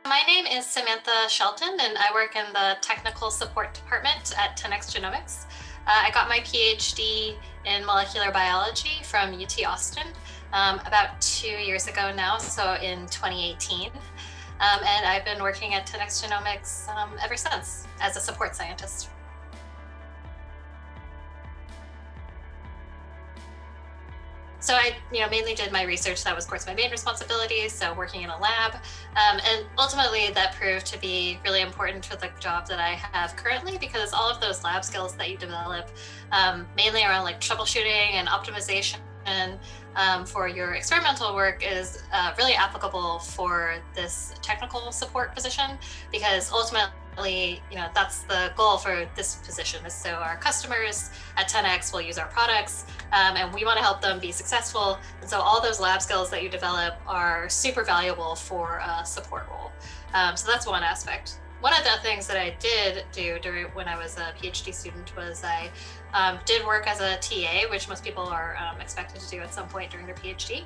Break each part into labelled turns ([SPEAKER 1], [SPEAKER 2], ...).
[SPEAKER 1] My name is Samantha Shelton, and I work in the technical support department at 10x Genomics. I got my PhD in molecular biology from UT Austin about 2 years ago now, so in 2018. And I've been working at 10x Genomics ever since as a support scientist. So I, mainly did my research. That was, of course, my main responsibility. So working in a lab, and ultimately that proved to be really important for the job that I have currently, because all of those lab skills that you develop, mainly around like troubleshooting and optimization, for your experimental work is really applicable for this technical support position, because ultimately, that's the goal for this position, is so our customers at 10x will use our products, and we want to help them be successful. And so all those lab skills that you develop are super valuable for a support role. So that's one aspect. One of the things that I did do when I was a PhD student was I did work as a TA, which most people are expected to do at some point during their PhD.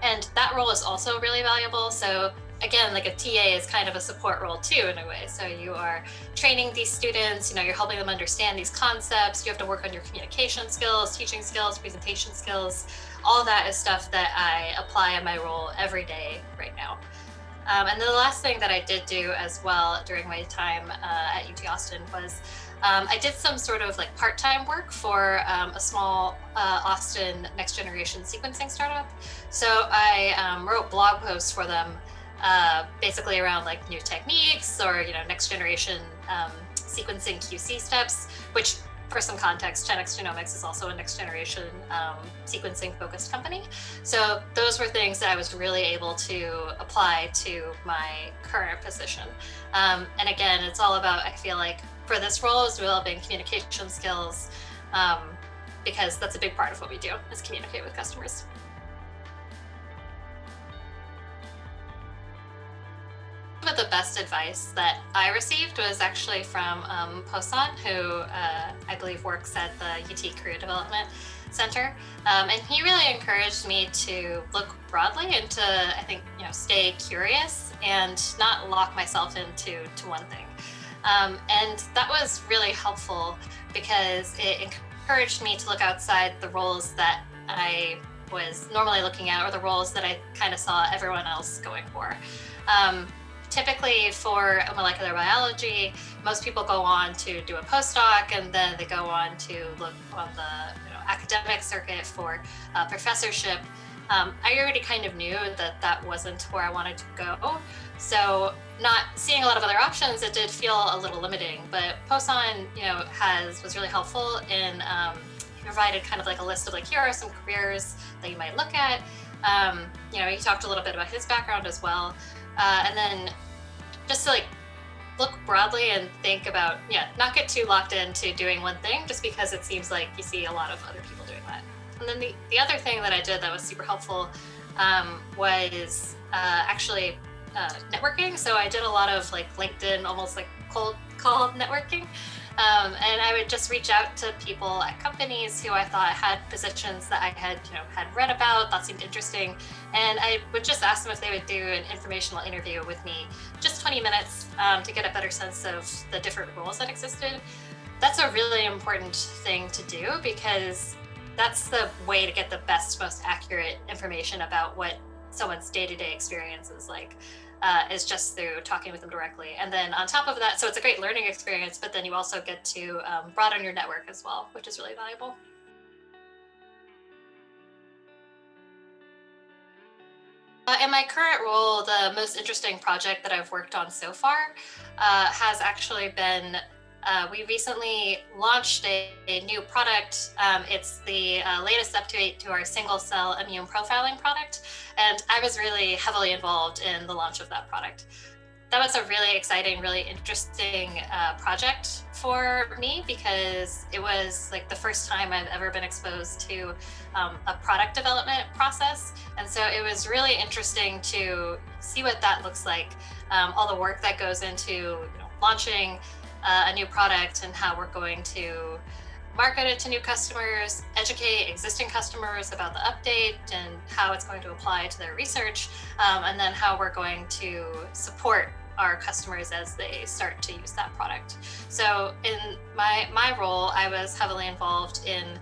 [SPEAKER 1] And that role is also really valuable. So again, like a TA is kind of a support role too, in a way. So you are training these students, you're helping them understand these concepts. You have to work on your communication skills, teaching skills, presentation skills. All of that is stuff that I apply in my role every day right now. And then the last thing that I did do as well during my time at UT Austin was I did some sort of like part-time work for a small Austin next generation sequencing startup. So I wrote blog posts for them, basically around like new techniques or next generation sequencing QC steps, which, for some context, 10x Genomics is also a next generation sequencing focused company. So those were things that I was really able to apply to my current position. And again, it's all about, I feel like, for this role, is developing communication skills, because that's a big part of what we do, is communicate with customers. Some of the best advice that I received was actually from Posan, who I believe works at the UT Career Development Center. And he really encouraged me to look broadly and to, I think, stay curious and not lock myself into one thing. And that was really helpful because it encouraged me to look outside the roles that I was normally looking at, or the roles that I kind of saw everyone else going for. Typically for molecular biology, most people go on to do a postdoc, and then they go on to look on the academic circuit for professorship. I already kind of knew that wasn't where I wanted to go. So not seeing a lot of other options, it did feel a little limiting. But Posan, was really helpful in he provided kind of like a list of like, here are some careers that you might look at. He talked a little bit about his background as well. And then just to like look broadly and think about, not get too locked into doing one thing just because it seems like you see a lot of other people doing that. And then the other thing that I did that was super helpful was actually networking. So I did a lot of like LinkedIn, almost like cold call networking. And I would just reach out to people at companies who I thought had positions that I had read about, that seemed interesting. And I would just ask them if they would do an informational interview with me, just 20 minutes, to get a better sense of the different roles that existed. That's a really important thing to do, because that's the way to get the best, most accurate information about what someone's day-to-day experience is like. Is just through talking with them directly. And then on top of that, so it's a great learning experience, but then you also get to broaden your network as well, which is really valuable. In my current role, the most interesting project that I've worked on so far has actually been, we recently launched a new product. It's the latest update to our single cell immune profiling product. And I was really heavily involved in the launch of that product. That was a really exciting, really interesting project for me, because it was like the first time I've ever been exposed to a product development process. And so it was really interesting to see what that looks like, all the work that goes into launching a new product, and how we're going to market it to new customers, educate existing customers about the update and how it's going to apply to their research, and then how we're going to support our customers as they start to use that product. So in my role, I was heavily involved in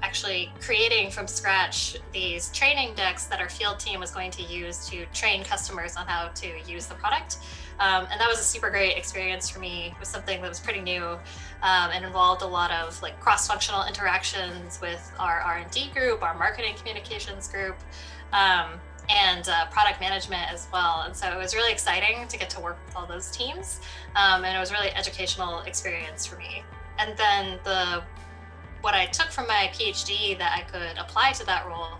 [SPEAKER 1] actually creating from scratch these training decks that our field team was going to use to train customers on how to use the product. And that was a super great experience for me. It was something that was pretty new, and involved a lot of like cross-functional interactions with our R&D group, our marketing communications group, and product management as well. And so it was really exciting to get to work with all those teams, and it was a really educational experience for me. And then what I took from my PhD that I could apply to that role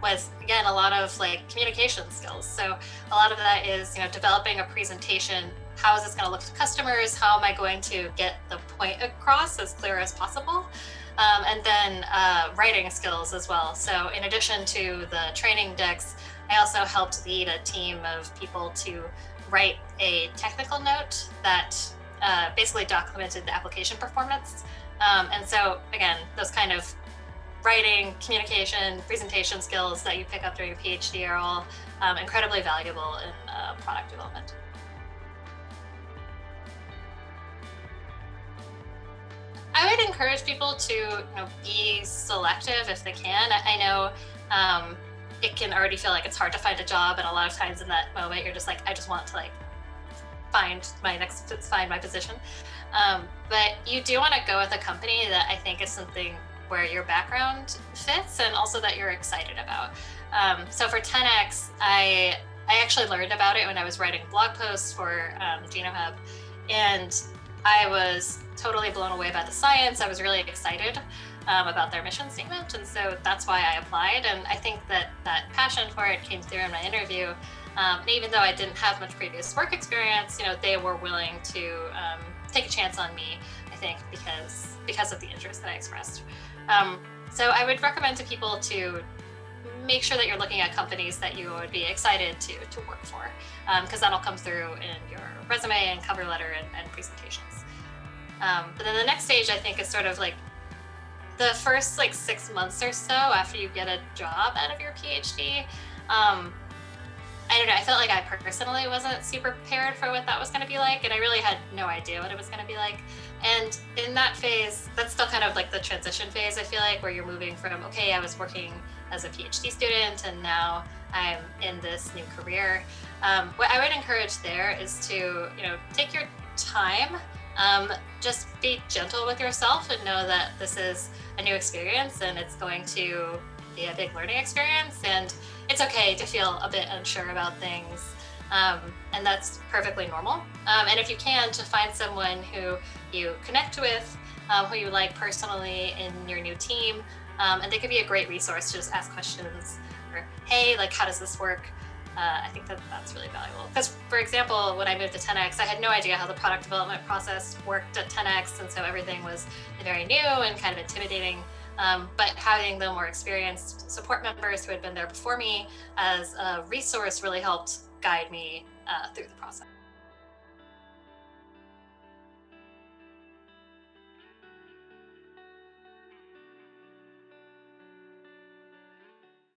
[SPEAKER 1] was, again, a lot of like communication skills. So a lot of that is, developing a presentation. How is this going to look to customers? How am I going to get the point across as clear as possible? And then writing skills as well. So in addition to the training decks, I also helped lead a team of people to write a technical note that basically documented the application performance. And so again, those kind of writing, communication, presentation skills that you pick up during a PhD are all incredibly valuable in product development. I would encourage people to, be selective if they can. I know it can already feel like it's hard to find a job, and a lot of times in that moment, you're just like, I just want to find my position. But you do want to go with a company that I think is something where your background fits and also that you're excited about. So for 10x, I actually learned about it when I was writing blog posts for GenoHub, and I was totally blown away by the science. I was really excited about their mission statement, and so that's why I applied. And I think that passion for it came through in my interview. And even though I didn't have much previous work experience, they were willing to take a chance on me, I think, because of the interest that I expressed. So I would recommend to people to make sure that you're looking at companies that you would be excited to work for, because that'll come through in your resume and cover letter and presentations. But then the next stage, I think, is sort of like the first 6 months or so after you get a job out of your PhD. I don't know, I felt like I personally wasn't super prepared for what that was going to be like, and I really had no idea what it was going to be like. And in that phase, that's still kind of like the transition phase, I feel like, where you're moving from, okay, I was working as a PhD student and now I'm in this new career. What I would encourage there is to, take your time, just be gentle with yourself and know that this is a new experience and it's going to be a big learning experience, and it's okay to feel a bit unsure about things, and that's perfectly normal. And if you can, to find someone who you connect with, who you like personally in your new team, and they could be a great resource to just ask questions, or hey, how does this work? I think that's really valuable. Because, for example, when I moved to 10x, I had no idea how the product development process worked at 10x, and so everything was very new and kind of intimidating. But having the more experienced support members who had been there before me as a resource really helped guide me through the process.